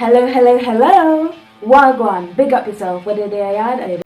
Hello, hello, hello. Wagwan, big up yourself, whether they are yard or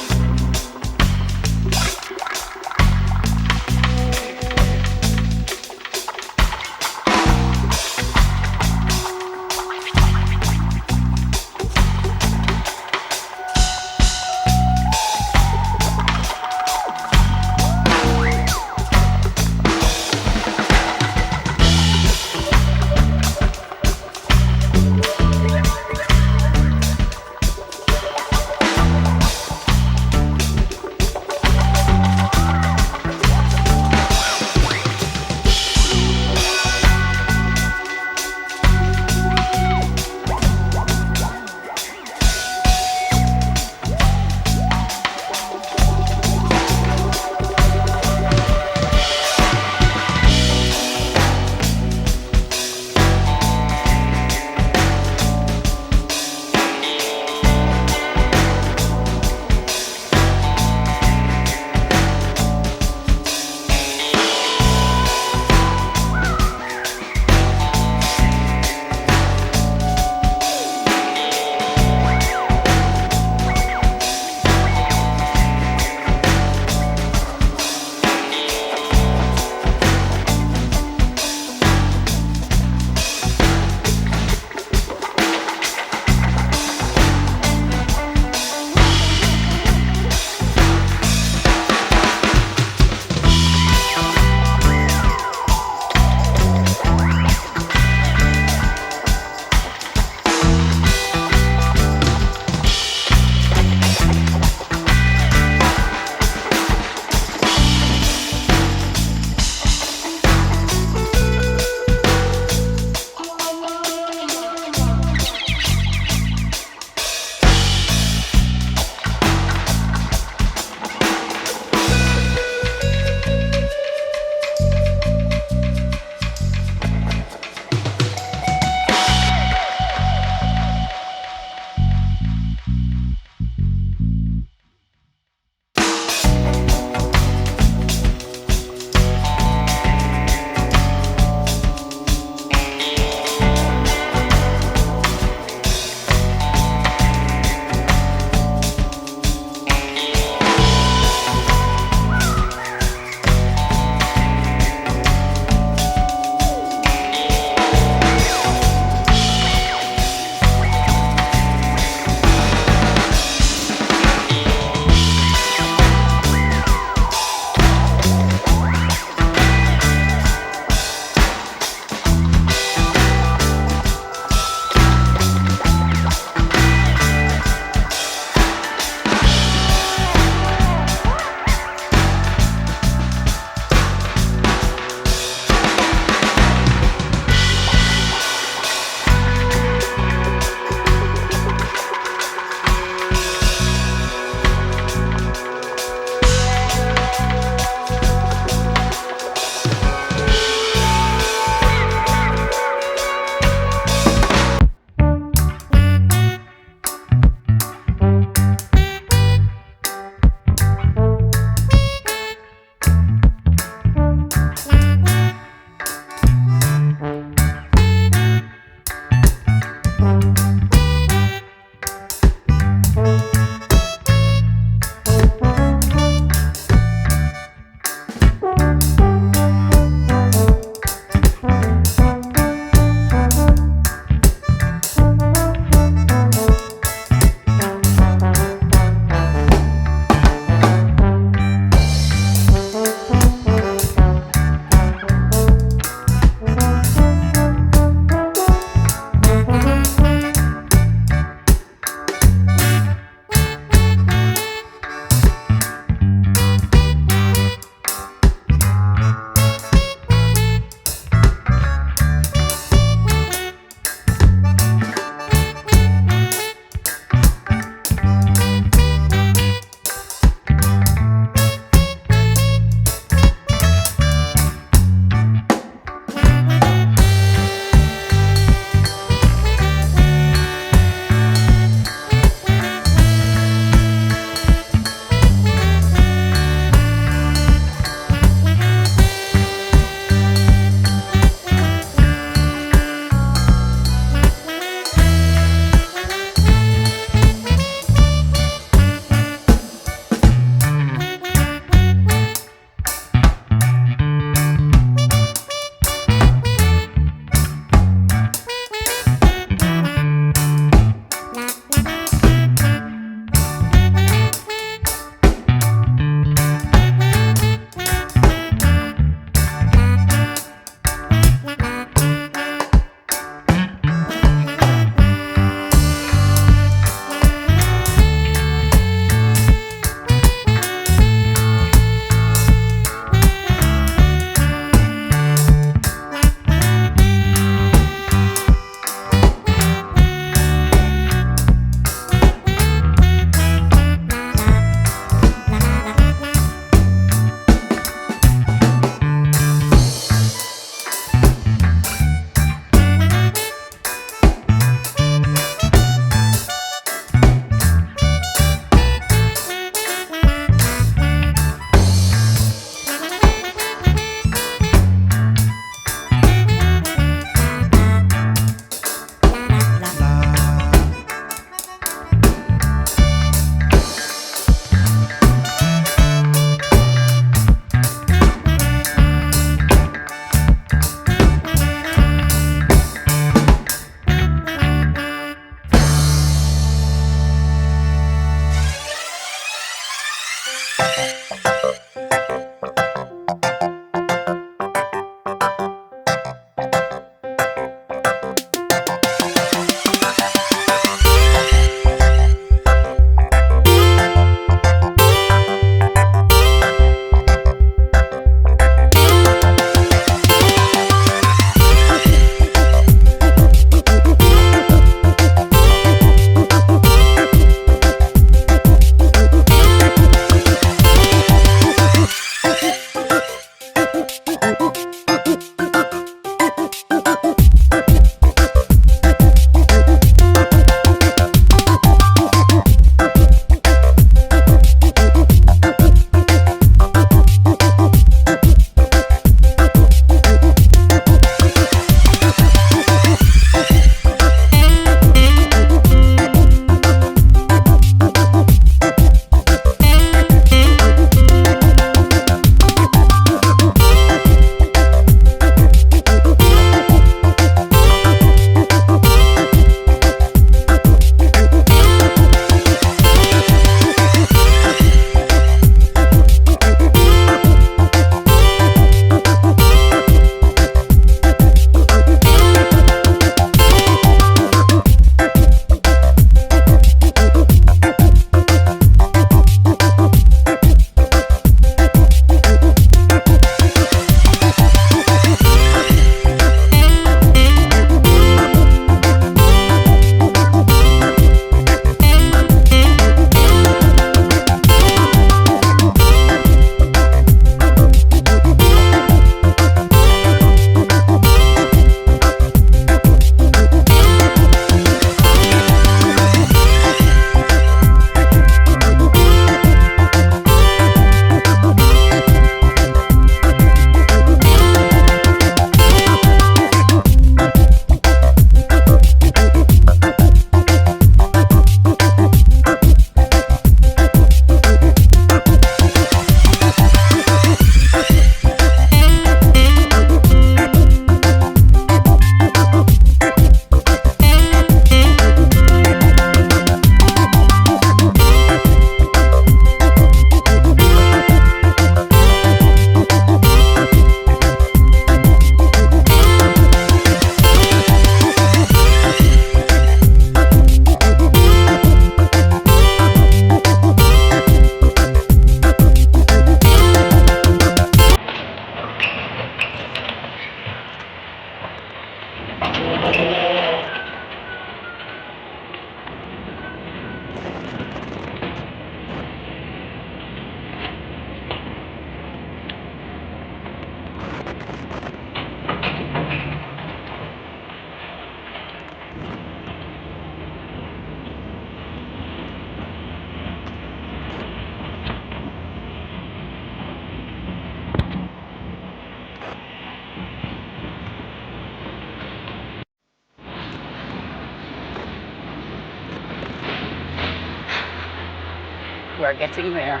We're getting there.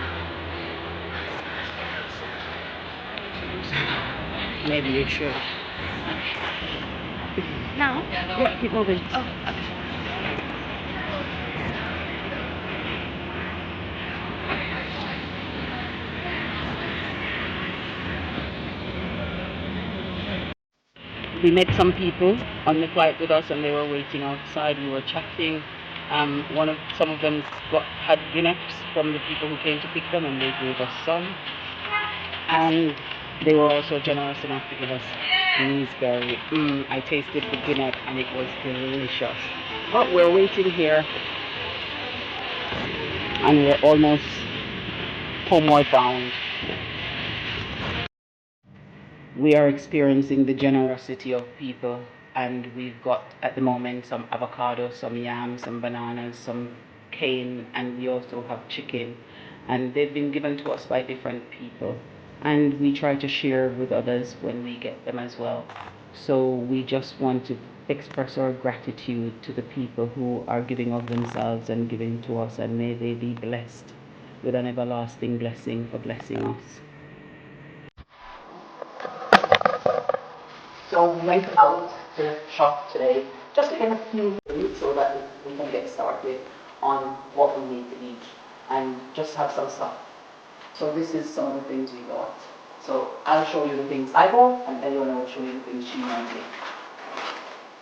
Maybe you should. Now? Yeah, keep moving. Oh, okay. We met some people on the flight with us, and they were waiting outside. We were chatting. Some of them had Guinness from the people who came to pick them, and they gave us some. And they were also generous enough to give us gooseberry. I tasted the Guinness, and it was delicious. But we're waiting here, and we're almost homeward bound. We are experiencing the generosity of people, and we've got at the moment some avocado, some yams, some bananas, some cane, and we also have chicken, and they've been given to us by different people, and we try to share with others when we get them as well. So we just want to express our gratitude to the people who are giving of themselves and giving to us, and may they be blessed with an everlasting blessing for blessing us. So we went out to the shop today just to get a few things so that we can get started on what we need to eat and just have some stuff. So this is some of the things we got. So I'll show you the things I bought, and Eleanor will show you the things she might get.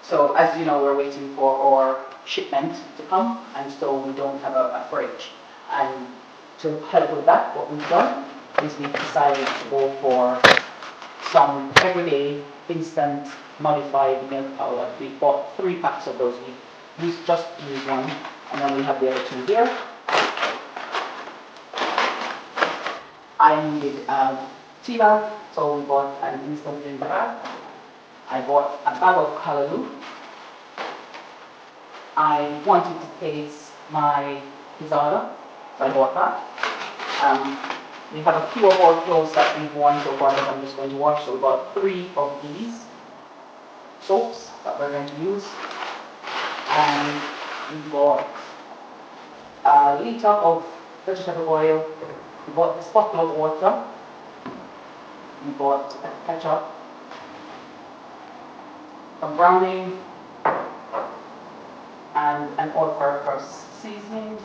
So as you know, we're waiting for our shipment to come, and so we don't have a fridge. And to help with that, what we've done is we've decided to go for some everyday instant modified milk powder. We bought 3 packs of those. We just use one, and then we have the other 2 here. I needed tea bag, so we bought an instant ginger bag. I bought a bag of callaloo. I wanted to taste my pizzada, so I bought that. We have a few of our clothes that we've worn so far that I'm just going to wash. So we bought 3 of these soaps that we're going to use. And we bought a litre of vegetable oil. We bought this bottle of water. We bought ketchup, some browning, and an all-purpose seasoning.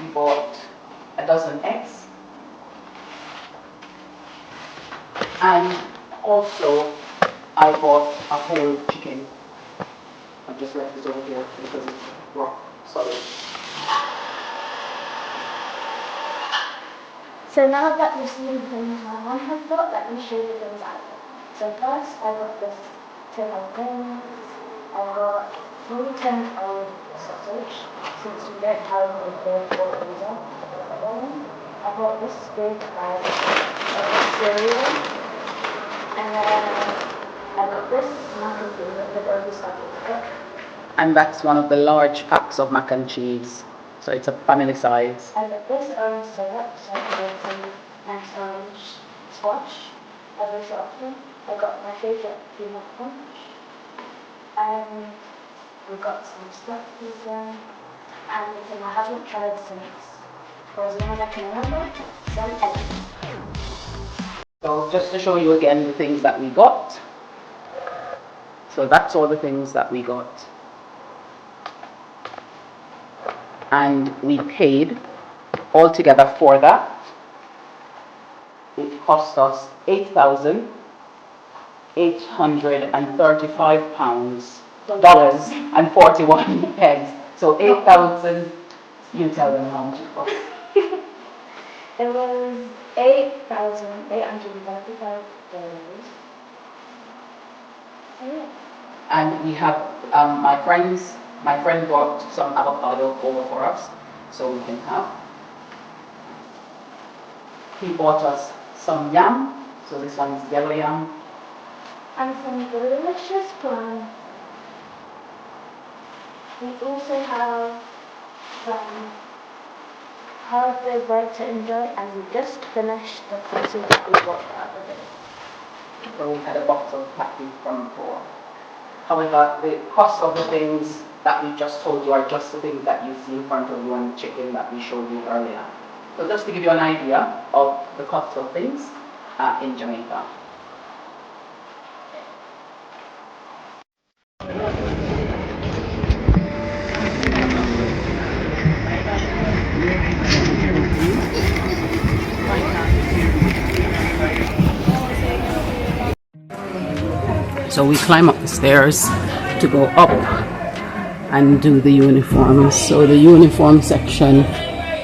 We bought a dozen eggs, and also I bought a whole chicken. I've just left this over here because it's rock solid. So now that we've seen the things my mom has got, let me show you the things I got. So first I got this tin of things. I got 3 tins of sausage, since we don't have a big freezer. I bought this big bag of cereal, and then I got this mac and cheese that the baby started to cook. And that's one of the large packs of mac and cheese. So it's a family size. I got this orange syrup, so I got some nice orange squash every so often. I got my favourite peanut punch. And we got some stuff here. And the thing I haven't tried since, for as long as I can remember, some eggs. So just to show you again the things that we got. So that's all the things that we got. And we paid altogether for that. It cost us $8,835.41. So 8,000. You tell them how much it cost. It was $8,835. And we have my friend bought some avocado over for us, so we can have. He bought us some yam, so this one is yellow yam. And some delicious plum. We also have some holiday bread to enjoy, and we just finished the pizza that we bought the other day. So we had a box of packing from before. However, the cost of the things that we just told you are just the things that you see in front of you and the chicken that we showed you earlier. So just to give you an idea of the cost of things in Jamaica. So we climb up the stairs to go up and do the uniforms. So the uniform section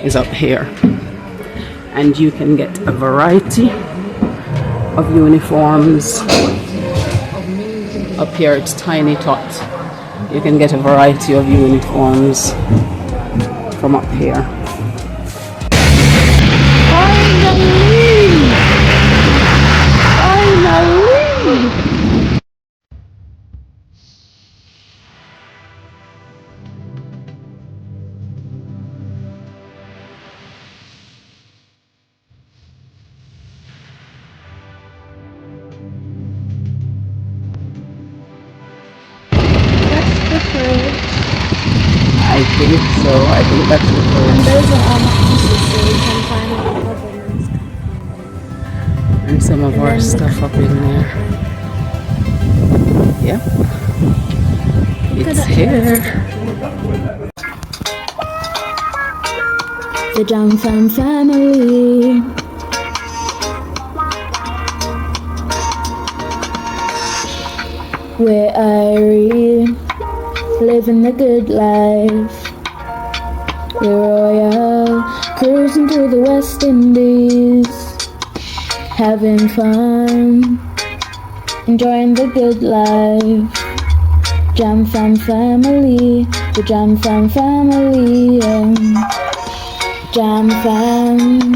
is up here, and you can get a variety of uniforms. Up here it's Tiny Tot. You can get a variety of uniforms from up here. Finally! I think so. I think that's the And first. those are our mattresses, so we can find out the governments. And some of our stuff up in there. Yep. It's here. The Jam family. We're Irie, living the good life. We're royal, cruising through the West Indies, having fun, enjoying the good life. Jam family, the Jam family. Jam fam,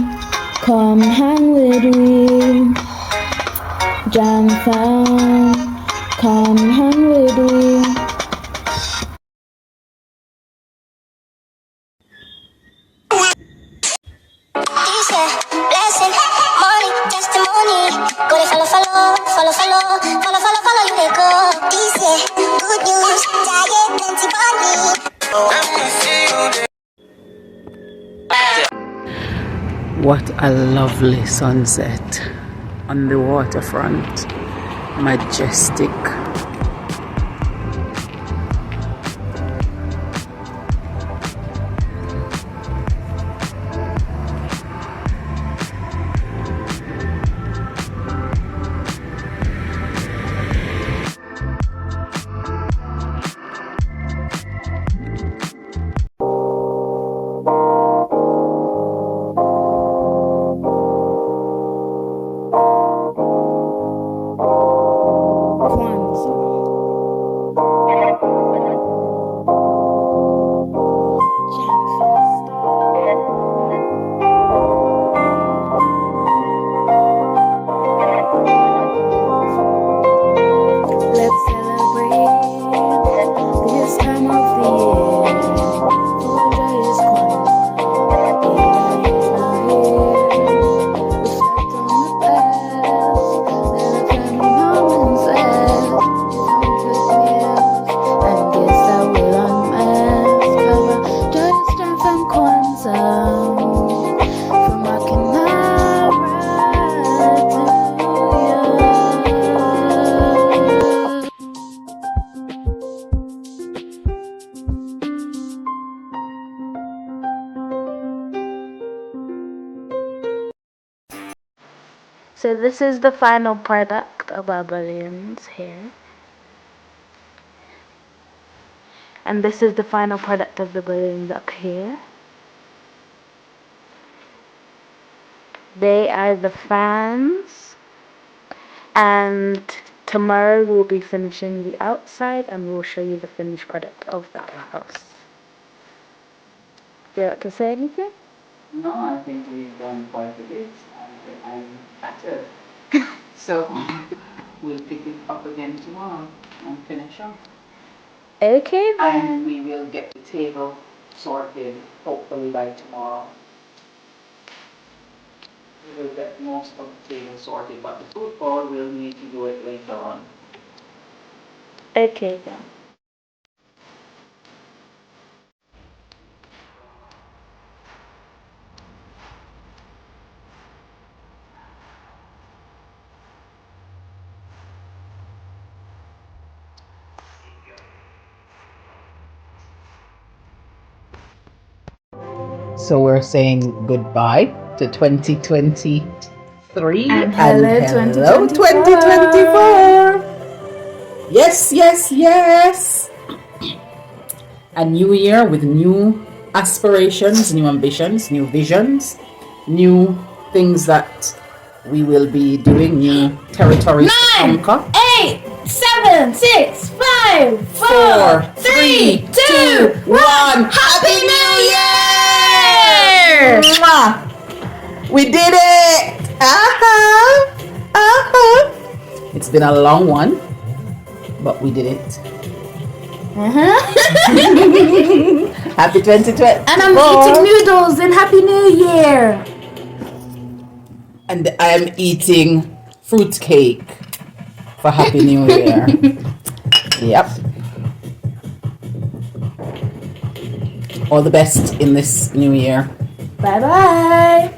come hang with me. Jam fam, come hang with me. Blessing, money, testimony. Go to follow, you may go. This good news, diet, plenty money. What a lovely sunset on the waterfront. Majestic. So this is the final product of our balloons here. And this is the final product of the balloons up here. They are the fans. And tomorrow we'll be finishing the outside and we'll show you the finished product of the house. Do you want to say anything? No, I think we've done quite a bit. I'm flattered. So we'll pick it up again tomorrow and finish up. Okay then. And we will get the table sorted hopefully by tomorrow. We will get most of the table sorted, but the food bowl we'll need to do it later on. Okay then. So we're saying goodbye to 2023 And hello, 2024. Yes, yes, yes. A new year with new aspirations, new ambitions, new visions, new things that we will be doing, new territories to 9, conquer. 8, 7, 6, 5, 4, 4, 3, 2, 1. Happy New Year! Mwah! We did it! It's been a long one, but we did it. Happy 2020. And I'm eating noodles in Happy New Year. And I am eating fruit cake for Happy New Year. Yep. All the best in this new year. Bye bye.